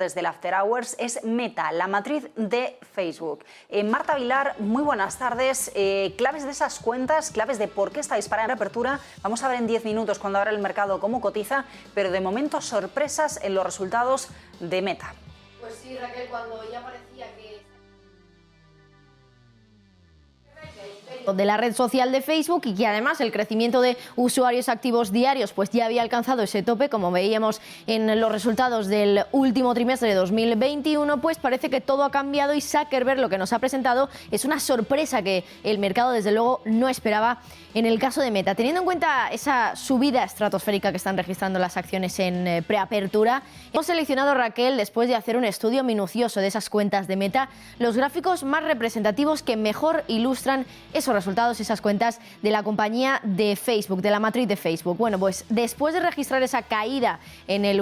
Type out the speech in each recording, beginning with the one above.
Desde el After Hours es Meta, la matriz de Facebook. Marta Vilar, muy buenas tardes. Claves de esas cuentas, claves de por qué está disparada en reapertura. Vamos a ver en 10 minutos cuando abra el mercado cómo cotiza, pero de momento sorpresas en los resultados de Meta. Pues sí, Raquel, cuando ya parecía que de la red social de Facebook y que además el crecimiento de usuarios activos diarios pues ya había alcanzado ese tope, como veíamos en los resultados del último trimestre de 2021, pues parece que todo ha cambiado y Zuckerberg lo que nos ha presentado es una sorpresa que el mercado desde luego no esperaba en el caso de Meta. Teniendo en cuenta esa subida estratosférica que están registrando las acciones en preapertura, hemos seleccionado, Raquel, después de hacer un estudio minucioso de esas cuentas de Meta, los gráficos más representativos que mejor ilustran esos resultados, esas cuentas de la compañía de Facebook, de la matriz de Facebook. Bueno, pues después de registrar esa caída en el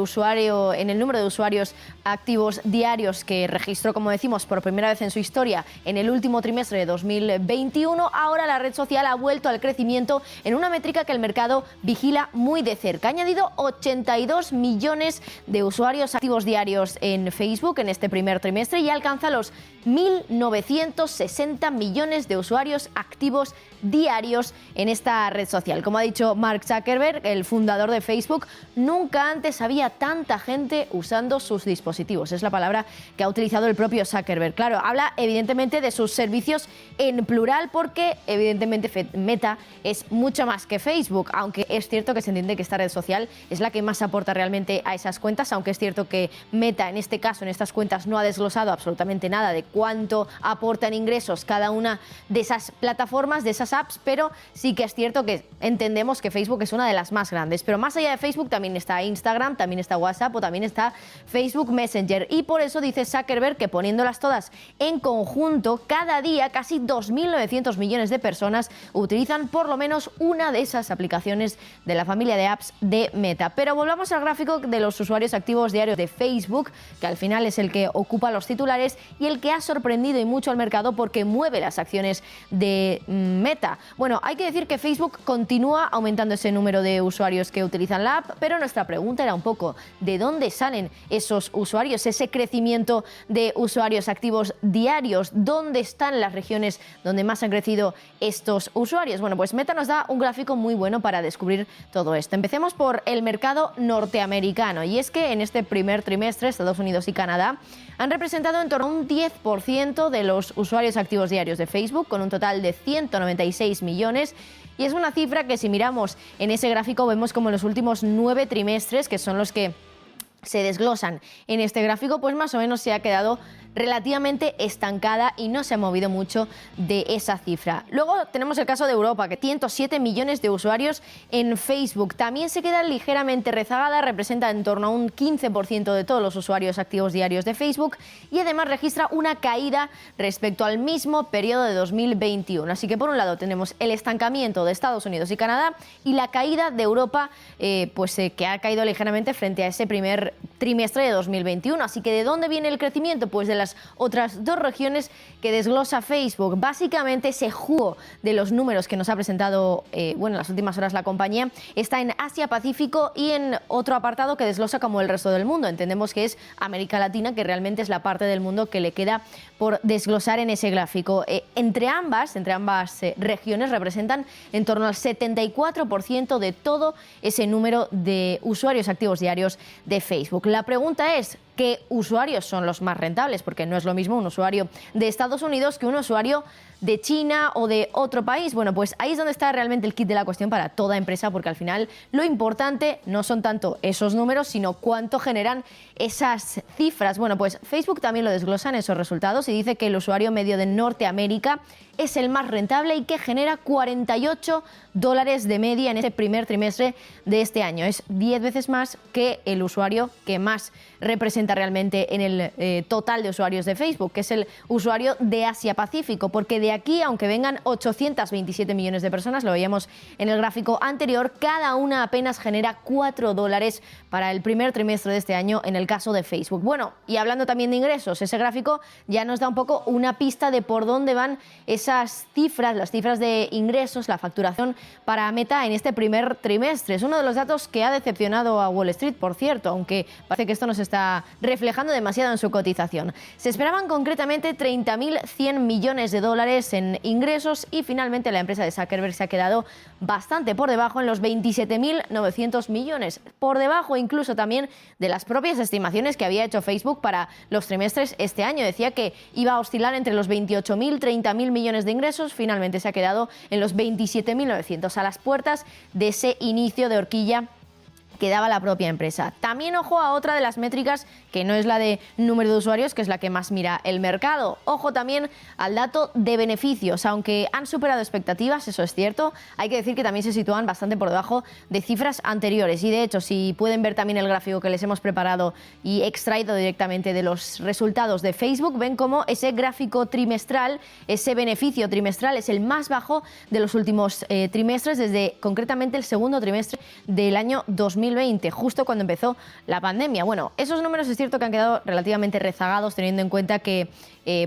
número de usuarios activos diarios que registró, como decimos, por primera vez en su historia en el último trimestre de 2021, ahora la red social ha vuelto al crecimiento en una métrica que el mercado vigila muy de cerca. Ha añadido 82 millones de usuarios activos diarios en Facebook en este primer trimestre y alcanza los 1.960 millones de usuarios activos diarios en esta red social. Como ha dicho Mark Zuckerberg, el fundador de Facebook, nunca antes había tanta gente usando sus dispositivos. Es la palabra que ha utilizado el propio Zuckerberg. Claro, habla evidentemente de sus servicios en plural porque evidentemente Meta es mucho más que Facebook, aunque es cierto que se entiende que esta red social es la que más aporta realmente a esas cuentas, aunque es cierto que Meta en este caso, en estas cuentas, no ha desglosado absolutamente nada de cuánto aportan ingresos cada una de esas plataformas, de esas apps, pero sí que es cierto que entendemos que Facebook es una de las más grandes. Pero más allá de Facebook también está Instagram, también está WhatsApp o también está Facebook Messenger. Y por eso dice Zuckerberg que poniéndolas todas en conjunto, cada día casi 2.900 millones de personas utilizan por lo menos una de esas aplicaciones de la familia de apps de Meta. Pero volvamos al gráfico de los usuarios activos diarios de Facebook, que al final es el que ocupa los titulares y el que ha sorprendido y mucho al mercado porque mueve las acciones de Meta. Bueno, hay que decir que Facebook continúa aumentando ese número de usuarios que utilizan la app, pero nuestra pregunta era un poco ¿de dónde salen esos usuarios, ese crecimiento de usuarios activos diarios? ¿Dónde están las regiones donde más han crecido estos usuarios? Bueno, pues Meta nos da un gráfico muy bueno para descubrir todo esto. Empecemos por el mercado norteamericano y es que en este primer trimestre Estados Unidos y Canadá han representado en torno a un 10% de los usuarios activos diarios de Facebook, con un total de 196 millones. Y es una cifra que si miramos en ese gráfico vemos como en los últimos 9 trimestres, que son los que se desglosan en este gráfico, pues más o menos se ha quedado relativamente estancada y no se ha movido mucho de esa cifra. Luego tenemos el caso de Europa, que 107 millones de usuarios en Facebook. También se queda ligeramente rezagada, representa en torno a un 15% de todos los usuarios activos diarios de Facebook y además registra una caída respecto al mismo periodo de 2021. Así que por un lado tenemos el estancamiento de Estados Unidos y Canadá y la caída de Europa, que ha caído ligeramente frente a ese primer trimestre de 2021. Así que ¿de dónde viene el crecimiento? Pues de las otras dos regiones que desglosa Facebook. Básicamente ese jugo de los números que nos ha presentado en las últimas horas la compañía está en Asia-Pacífico y en otro apartado que desglosa como el resto del mundo. Entendemos que es América Latina, que realmente es la parte del mundo que le queda por desglosar en ese gráfico. Entre ambas regiones representan en torno al 74% de todo ese número de usuarios activos diarios de Facebook. La pregunta es, ¿qué usuarios son los más rentables? Porque no es lo mismo un usuario de Estados Unidos que un usuario de China o de otro país. Bueno, pues ahí es donde está realmente el kit de la cuestión para toda empresa, porque al final lo importante no son tanto esos números, sino cuánto generan esas cifras. Bueno, pues Facebook también lo desglosa en esos resultados y dice que el usuario medio de Norteamérica es el más rentable y que genera $48 de media en ese primer trimestre de este año. Es 10 veces más que el usuario que más representa realmente en el total de usuarios de Facebook, que es el usuario de Asia-Pacífico, porque de aquí, aunque vengan 827 millones de personas, lo veíamos en el gráfico anterior, cada una apenas genera $4 para el primer trimestre de este año en el caso de Facebook. Bueno, y hablando también de ingresos, ese gráfico ya nos da un poco una pista de por dónde van esas cifras, las cifras de ingresos, la facturación para Meta en este primer trimestre. Es uno de los datos que ha decepcionado a Wall Street, por cierto, aunque parece que esto nos está reflejando demasiado en su cotización. Se esperaban concretamente 30.100 millones de dólares en ingresos y finalmente la empresa de Zuckerberg se ha quedado bastante por debajo, en los 27.900 millones, por debajo incluso también de las propias estimaciones que había hecho Facebook para los trimestres este año. Decía que iba a oscilar entre los 28.000 y 30.000 millones de ingresos, finalmente se ha quedado en los 27.900, a las puertas de ese inicio de horquilla que daba la propia empresa. También ojo a otra de las métricas que no es la de número de usuarios, que es la que más mira el mercado. Ojo también al dato de beneficios, aunque han superado expectativas, eso es cierto, hay que decir que también se sitúan bastante por debajo de cifras anteriores y de hecho si pueden ver también el gráfico que les hemos preparado y extraído directamente de los resultados de Facebook, ven cómo ese gráfico trimestral, ese beneficio trimestral es el más bajo de los últimos trimestres, desde concretamente el segundo trimestre del año 2020, justo cuando empezó la pandemia. Bueno, esos números es cierto que han quedado relativamente rezagados, teniendo en cuenta que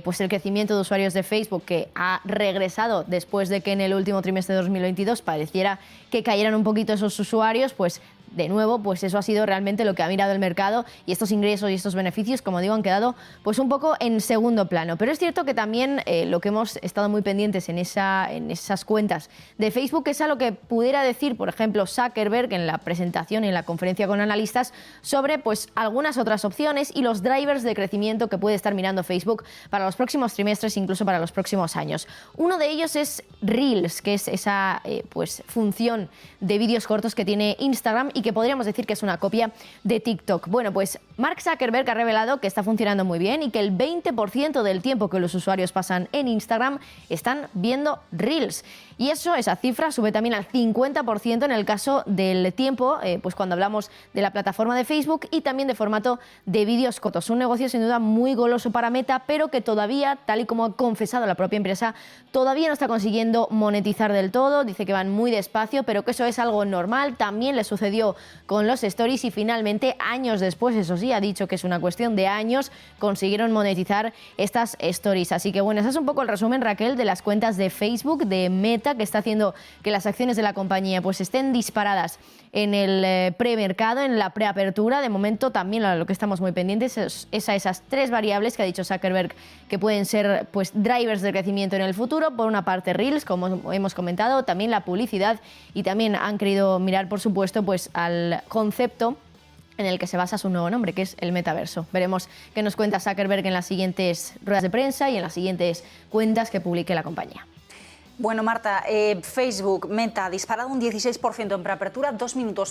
pues el crecimiento de usuarios de Facebook, que ha regresado después de que en el último trimestre de 2022 pareciera que cayeran un poquito esos usuarios, pues de nuevo, pues eso ha sido realmente lo que ha mirado el mercado y estos ingresos y estos beneficios, como digo, han quedado pues un poco en segundo plano. Pero es cierto que también lo que hemos estado muy pendientes en esas cuentas de Facebook es a lo que pudiera decir, por ejemplo, Zuckerberg en la presentación y en la conferencia con analistas sobre pues algunas otras opciones y los drivers de crecimiento que puede estar mirando Facebook para los próximos trimestres, incluso para los próximos años. Uno de ellos es Reels, que es esa pues función de vídeos cortos que tiene Instagram y que podríamos decir que es una copia de TikTok. Bueno, pues Mark Zuckerberg ha revelado que está funcionando muy bien y que el 20% del tiempo que los usuarios pasan en Instagram están viendo Reels. Y esa cifra sube también al 50% en el caso del tiempo, pues cuando hablamos de la plataforma de Facebook y también de formato de vídeos cortos. Un negocio sin duda muy goloso para Meta, pero que todavía, tal y como ha confesado la propia empresa, todavía no está consiguiendo monetizar del todo. Dice que van muy despacio, pero que eso es algo normal. También le sucedió con los stories y finalmente, años después, eso sí, ha dicho que es una cuestión de años, consiguieron monetizar estas stories. Así que bueno, ese es un poco el resumen, Raquel, de las cuentas de Facebook, de Meta, que está haciendo que las acciones de la compañía pues estén disparadas en el premercado, en la preapertura. De momento también a lo que estamos muy pendientes es a esas tres variables que ha dicho Zuckerberg que pueden ser pues drivers de crecimiento en el futuro. Por una parte Reels, como hemos comentado, también la publicidad y también han querido mirar, por supuesto, pues al concepto en el que se basa su nuevo nombre, que es el metaverso. Veremos qué nos cuenta Zuckerberg en las siguientes ruedas de prensa y en las siguientes cuentas que publique la compañía. Bueno, Marta, Facebook, Meta, disparado un 16% en preapertura, 2 minutos.